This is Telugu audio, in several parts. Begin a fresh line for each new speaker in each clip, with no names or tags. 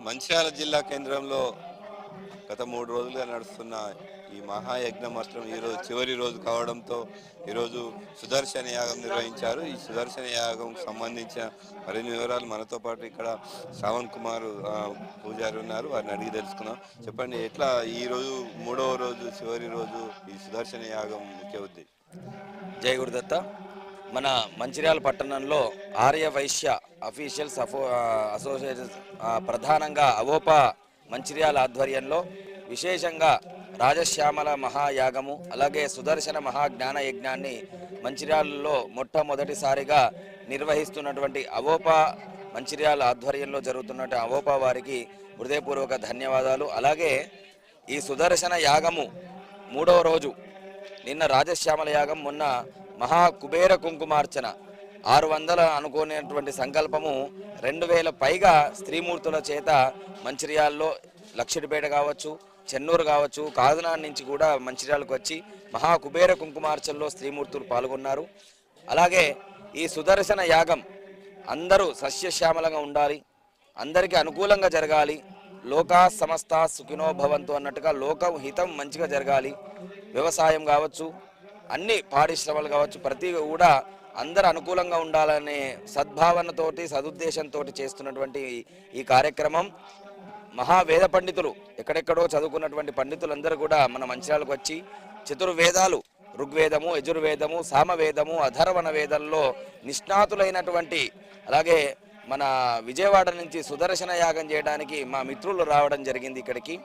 మంచిర్యాల జిల్లా కేంద్రంలో గత 3 రోజులుగా నడుస్తున్న ఈ మహాయజ్ఞం మాత్రం ఈరోజు చివరి రోజు కావడంతో ఈరోజు సుదర్శన యాగం నిర్వహించారు. ఈ సుదర్శన యాగం సంబంధించిన మరిన్ని వివరాలు మనతో పాటు ఇక్కడ శ్రావణ్ కుమార్ పూజారి ఉన్నారు. వారిని అడిగి తెలుసుకుందాం. చెప్పండి, ఎట్లా ఈరోజు 3వ రోజు చివరి రోజు ఈ సుదర్శన యాగం ముఖ్య ఉద్దేశం?
జై గురుదత్త. మన మంచిర్యాల పట్టణంలో ఆర్య వైశ్య అఫీషియల్స్ అసోసియేషన్ ప్రధానంగా అవోపా మంచిర్యాల ఆధ్వర్యంలో విశేషంగా రాజశ్యామల మహాయాగము అలాగే సుదర్శన మహాజ్ఞాన యజ్ఞాన్ని మంచిర్యాలలో మొట్టమొదటిసారిగా నిర్వహిస్తున్నటువంటి అవోపా మంచిర్యాల ఆధ్వర్యంలో జరుగుతున్నటువంటి అవోపా వారికి హృదయపూర్వక ధన్యవాదాలు. అలాగే ఈ సుదర్శన యాగము 3వ రోజు నిన్న రాజశ్యామల యాగం, మొన్న మహా కుబేర కుంకుమార్చన 600 అనుకునేటువంటి సంకల్పము 2000 పైగా స్త్రీమూర్తుల చేత మంచిర్యాలలో లక్షడిపేట కావచ్చు, చెన్నూరు కావచ్చు, కాకినాడ నుంచి కూడా మంచిర్యాలకు వచ్చి మహా కుబేర కుంకుమార్చనలో స్త్రీమూర్తులు పాల్గొన్నారు. అలాగే ఈ సుదర్శన యాగం అందరూ సస్యశ్యామలంగా ఉండాలి, అందరికీ అనుకూలంగా జరగాలి, లోకా సమస్త సుఖినో భవంతు అన్నట్టుగా లోకం హితం మంచిగా జరగాలి. వ్యవసాయం కావచ్చు, అన్ని పారిశ్రమలు కావచ్చు, ప్రతి కూడా అందరు అనుకూలంగా ఉండాలనే సద్భావనతోటి సదుద్దేశంతో చేస్తున్నటువంటి ఈ కార్యక్రమం మహావేద పండితులు ఎక్కడెక్కడో చదువుకున్నటువంటి పండితులందరూ కూడా మన మంచిర్యాలకు వచ్చి చతుర్వేదాలు ఋగ్వేదము, యజుర్వేదము, సామవేదము, అధర్వణ వేదంలో నిష్ణాతులైనటువంటి, అలాగే మన విజయవాడ నుంచి సుదర్శన యాగం చేయడానికి మా మిత్రులు రావడం జరిగింది ఇక్కడికి.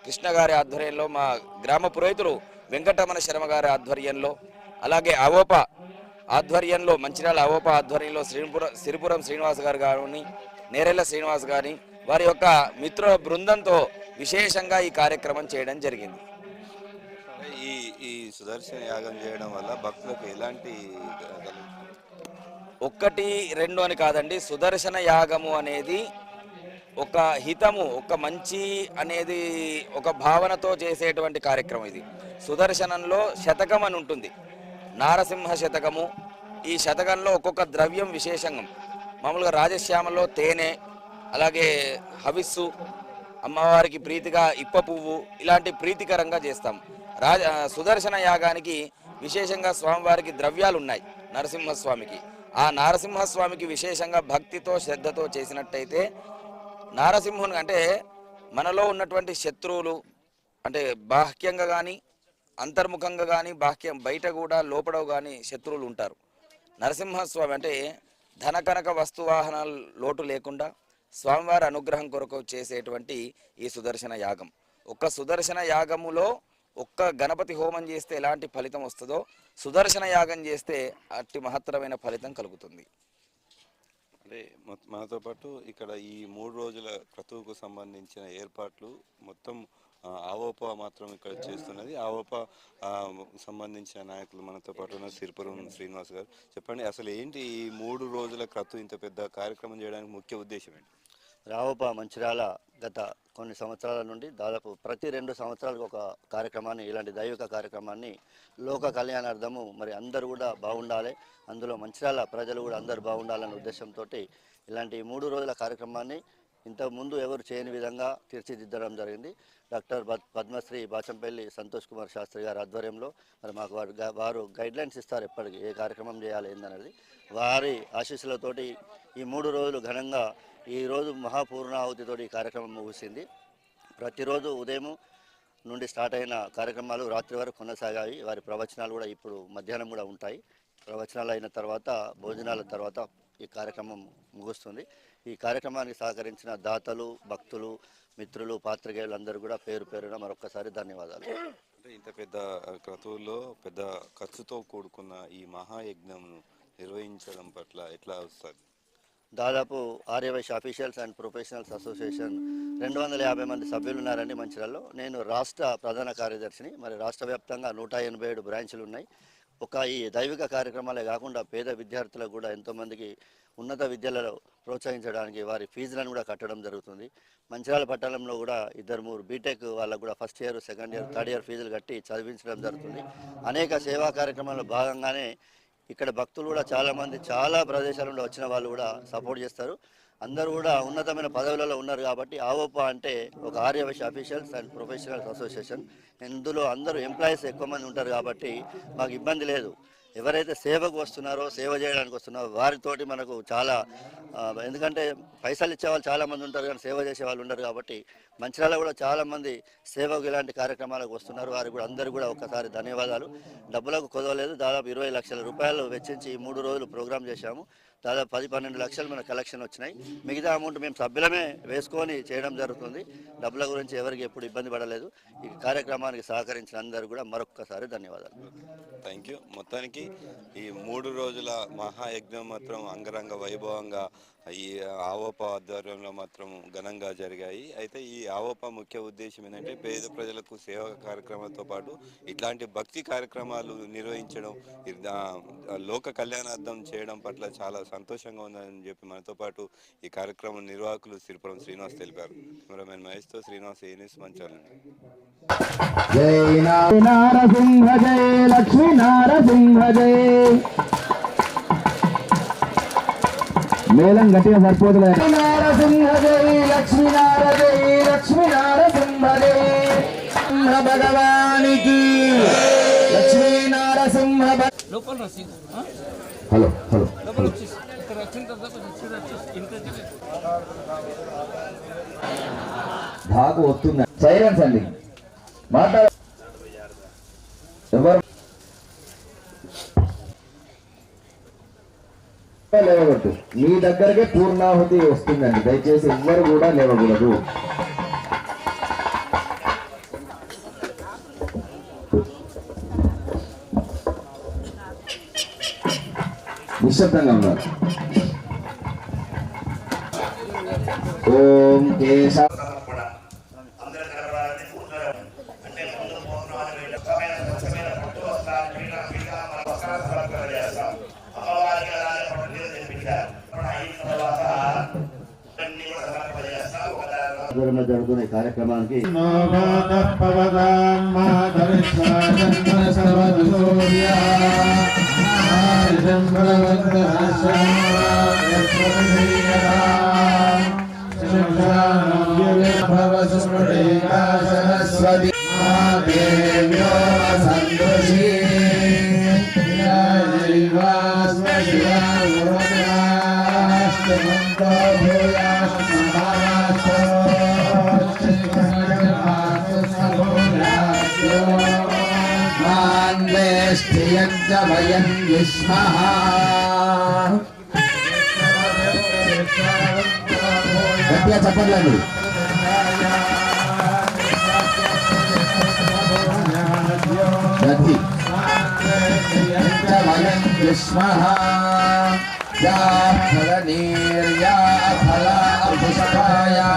కృష్ణ గారి ఆధ్వర్యంలో, మా గ్రామ పురోహితులు వెంకటరమణ శర్మ గారి ఆధ్వర్యంలో, అలాగే అవోపా ఆధ్వర్యంలో, మంచిర్యాల అవోపా ఆధ్వర్యంలో సిరిపురం శ్రీనివాస్ గారు కానీ, నేరెళ్ల శ్రీనివాస్ గారి వారి యొక్క మిత్రుల బృందంతో విశేషంగా ఈ కార్యక్రమం చేయడం జరిగింది.
ఈ ఈ సుదర్శన యాగం చేయడం వల్ల భక్తులకు ఎలాంటి
1, 2 అని కాదండి, సుదర్శన యాగము అనేది ఒక హితము, ఒక మంచి అనేది ఒక భావనతో చేసేటువంటి కార్యక్రమం ఇది. సుదర్శనంలో శతకం అని ఉంటుంది, నారసింహ శతకము. ఈ శతకంలో ఒక్కొక్క ద్రవ్యం విశేషంగా, మామూలుగా రాజశ్యామలో తేనె, అలాగే హవిస్సు, అమ్మవారికి ప్రీతిగా ఇప్ప పువ్వు, ఇలాంటి ప్రీతికరంగా చేస్తాం. సుదర్శన యాగానికి విశేషంగా స్వామివారికి ద్రవ్యాలు ఉన్నాయి. నరసింహస్వామికి, ఆ నరసింహస్వామికి విశేషంగా భక్తితో శ్రద్ధతో చేసినట్టయితే నారసింహుని అంటే మనలో ఉన్నటువంటి శత్రువులు, అంటే బాహ్యంగా కానీ అంతర్ముఖంగా కానీ బయట కూడా లోపల కానీ శత్రువులు ఉంటారు. నరసింహస్వామి అంటే ధనకనక వస్తువాహనాల లోటు లేకుండా స్వామివారి అనుగ్రహం కొరకు చేసేటువంటి ఈ సుదర్శన యాగం. ఒక్క సుదర్శన యాగములో ఒక్క గణపతి హోమం చేస్తే ఎలాంటి ఫలితం వస్తుందో సుదర్శన యాగం చేస్తే అట్టి మహత్తరమైన ఫలితం కలుగుతుంది.
అంటే మనతో పాటు ఇక్కడ ఈ 3 రోజుల క్రతువుకు సంబంధించిన ఏర్పాట్లు మొత్తం ఆవోపా మాత్రం ఇక్కడ చేస్తున్నది. ఆవోపా సంబంధించిన నాయకులు మనతో పాటు ఉన్న సిరిపురం శ్రీనివాస్ గారు. చెప్పండి, అసలు ఏంటి ఈ 3 రోజుల క్రతువు ఇంత పెద్ద కార్యక్రమం చేయడానికి ముఖ్య ఉద్దేశం ఏంటి?
ఆవోపా మంచిర్యాల గత కొన్ని సంవత్సరాల నుండి దాదాపు ప్రతి 2 సంవత్సరాలకు ఒక కార్యక్రమాన్ని, ఇలాంటి దైవిక కార్యక్రమాన్ని లోక కళ్యాణార్థము మరి అందరూ కూడా బాగుండాలి, అందులో మంచిర్యాల ప్రజలు కూడా అందరూ బాగుండాలనే ఉద్దేశంతో ఇలాంటి 3 రోజుల కార్యక్రమాన్ని ఇంతకుముందు ఎవరు చేయని విధంగా తీర్చిదిద్దడం జరిగింది. డాక్టర్ పద్మశ్రీ బాచంపల్లి సంతోష్ కుమార్ శాస్త్రి గారి ఆధ్వర్యంలో మరి మాకు వారు గైడ్లైన్స్ ఇస్తారు ఎప్పటికీ ఏ కార్యక్రమం చేయాలి ఏందనేది. వారి ఆశీస్సులతోటి ఈ 3 రోజులు ఘనంగా ఈరోజు మహాపూర్ణాహుతితోటి ఈ కార్యక్రమం ముగిసింది. ప్రతిరోజు ఉదయం నుండి స్టార్ట్ అయిన కార్యక్రమాలు రాత్రి వరకు కొనసాగాయి. వారి ప్రవచనాలు కూడా ఇప్పుడు మధ్యాహ్నం కూడా ఉంటాయి. ప్రవచనాలు అయిన తర్వాత భోజనాల తర్వాత ఈ కార్యక్రమం ముగుస్తుంది. ఈ కార్యక్రమానికి సహకరించిన దాతలు, భక్తులు, మిత్రులు, పాత్రికేయులు అందరూ కూడా పేరు పేరున మరొకసారి ధన్యవాదాలు.
అంటే ఇంత పెద్ద క్రతువుల్లో పెద్ద ఖర్చుతో కూడుకున్న ఈ మహాయజ్ఞం నిర్వహించడం పట్ల ఎట్లా వస్తుంది?
దాదాపు Aryavysya officials and professionals association 250 మంది సభ్యులు ఉన్నారండి మంచిర్యాలలో. నేను రాష్ట్ర ప్రధాన కార్యదర్శిని. మరి రాష్ట్ర వ్యాప్తంగా 187 బ్రాంచులు ఉన్నాయి. ఈ దైవిక కార్యక్రమాలే కాకుండా పేద విద్యార్థులకు కూడా ఎంతోమందికి ఉన్నత విద్యలలో ప్రోత్సహించడానికి వారి ఫీజులను కూడా కట్టడం జరుగుతుంది. మంచిర్యాల పట్టణంలో కూడా 2-3 బీటెక్ వాళ్ళకు కూడా first year, second year, third year ఫీజులు కట్టి చదివించడం జరుగుతుంది. అనేక సేవా కార్యక్రమాల్లో భాగంగానే ఇక్కడ భక్తులు కూడా చాలామంది చాలా ప్రదేశాల నుండి వచ్చిన వాళ్ళు కూడా సపోర్ట్ చేస్తారు. అందరూ కూడా ఉన్నతమైన పదవులలో ఉన్నారు కాబట్టి ఆవోపా అంటే ఒక Aryavysya officials and professionals association. ఇందులో అందరూ ఎంప్లాయీస్ ఎక్కువ మంది ఉంటారు కాబట్టి మాకు ఇబ్బంది లేదు. ఎవరైతే సేవకు వస్తున్నారో, సేవ చేయడానికి వస్తున్నారో వారితోటి మనకు చాలా ఎందుకంటే పైసలు ఇచ్చే వాళ్ళు చాలామంది ఉంటారు కానీ సేవ చేసే వాళ్ళు ఉండరు కాబట్టి మంచిర్యాల కూడా చాలామంది సేవకు ఇలాంటి కార్యక్రమాలకు వస్తున్నారు. వారికి కూడా అందరూ కూడా ఒక్కసారి ధన్యవాదాలు. డబ్బులకు కుదవలేదు, దాదాపు 20 లక్షల రూపాయలు వెచ్చించి 3 రోజులు ప్రోగ్రాం చేశాము. దాదాపు 10-12 లక్షలు మన కలెక్షన్ వచ్చినాయి. మిగతా అమౌంట్ మేము సభ్యులమే వేసుకొని చేయడం జరుగుతుంది. డబ్బుల గురించి ఎవరికి ఎప్పుడు ఇబ్బంది పడలేదు. ఈ కార్యక్రమానికి సహకరించిన అందరూ కూడా మరొక్కసారి ధన్యవాదాలు.
Thank you. మొత్తానికి ఈ 3 రోజుల మహాయజ్ఞం మాత్రం అంగరంగ వైభవంగా ఈ ఆవోపా ఆధ్వర్యంలో మాత్రం ఘనంగా జరిగాయి. అయితే ఈ ఆవోపా ముఖ్య ఉద్దేశం ఏంటంటే పేద ప్రజలకు సేవా కార్యక్రమాలతో పాటు ఇట్లాంటి భక్తి కార్యక్రమాలు నిర్వహించడం, లోక కళ్యాణార్థం చేయడం పట్ల చాలా సంతోషంగా ఉందని చెప్పి మనతో పాటు ఈ కార్యక్రమం నిర్వాహకులు సిరిపురం శ్రీనివాస్ తెలిపారు. కెమెరామెన్ మహేష్తో శ్రీనివాస్, ఏ న్యూస్, మంచిర్యాల.
జై నారసింహ జై లక్ష్మీ నారసింహ జై. మేళం గట్టిగా సరిపోతులే. నారసింహ జై లక్ష్మీ నార జై లక్ష్మీ నారసింహ జై. భగవానికి లక్ష్మీ నారసింహ. హలో హలో ధాకు వస్తుంది. సైలెన్స్ అండి, మాట్లాడ ఎవరు లేవగొట్టు. మీ దగ్గరకే పూర్ణాహుతి వస్తుందండి, దయచేసి ఎవ్వరు కూడా లేవకూడదు. నిశ్శబ్దంగా ఉన్నారు. ఓం కేశవ జరుగుతున్న ఈ కార్యక్రమానికి భయం విస్మః గట్టిగా చెప్పండి. భయం విస్మః యా ఫల నీర్యా ఫల పుష్పాయా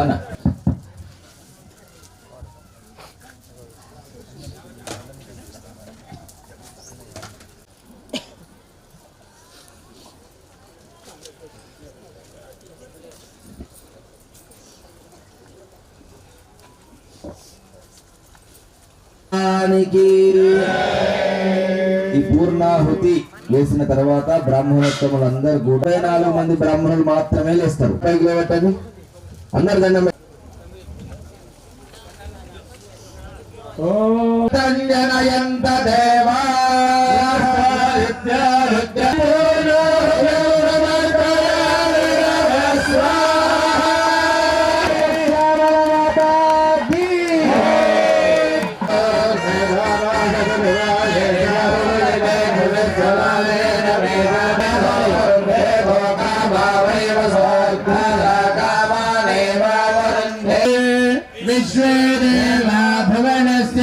అన్న ఈ పూర్ణాహుతి వేసిన తర్వాత బ్రాహ్మణోత్తములందరూ కూడా 4 మంది బ్రాహ్మణులు మాత్రమే లేస్తారు. పైకి లేవట్టండి అందరు దండం. ఓంజనయంత దేవా విశ్వేదేవా భువనస్య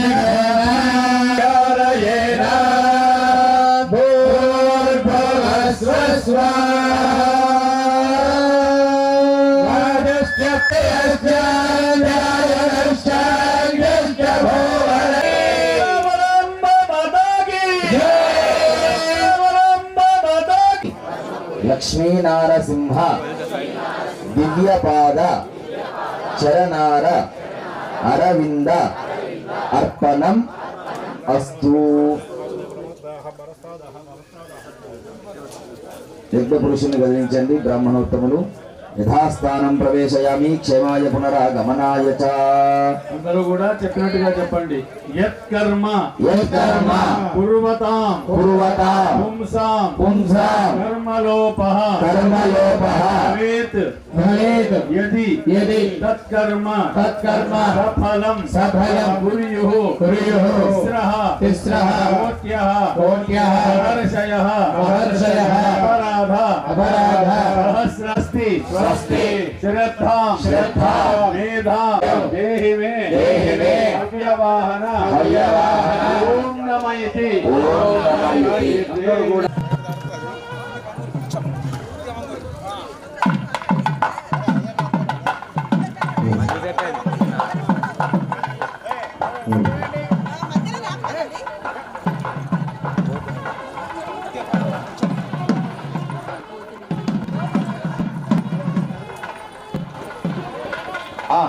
లక్ష్మీ నారసింహ దివ్యపాద చరణార అరవింద అర్పణం అస్తు. యజ్ఞ పురుషుని గమనించండి. బ్రాహ్మణోత్తములు యథాస్థానం ప్రవేశయామి క్షేమాయ పునరాగమనాయ చ.
అందరూ కూడా చెప్పినట్టుగా చెప్పండి. యత్కర్మ
యత్కర్మ
కుర్వతాం
కుర్వతాం
పుంసాం
పుంసాం
కర్మలోపః
కర్మలోపః
భవేత్
భవేత్
యది
యది
తత్కర్మ
తత్కర్మ
సఫలం
సఫలం
కుర్యుః
కుర్యుః
తిస్రః
తిస్రః
కోట్యః
కోట్యః
మహర్షయః
మహర్షయః
అపరాధ
అపరాధ
సహస్రస్తి
స్వస్తి
శ్రద్ధా
శ్రద్ధా
మేధా దేహి మే అవ్యవాహన
అవ్యవాహన
ఓం నమ ఇతి.
ఓం నమః ఇతి.
అందరూ కూడా
ఆ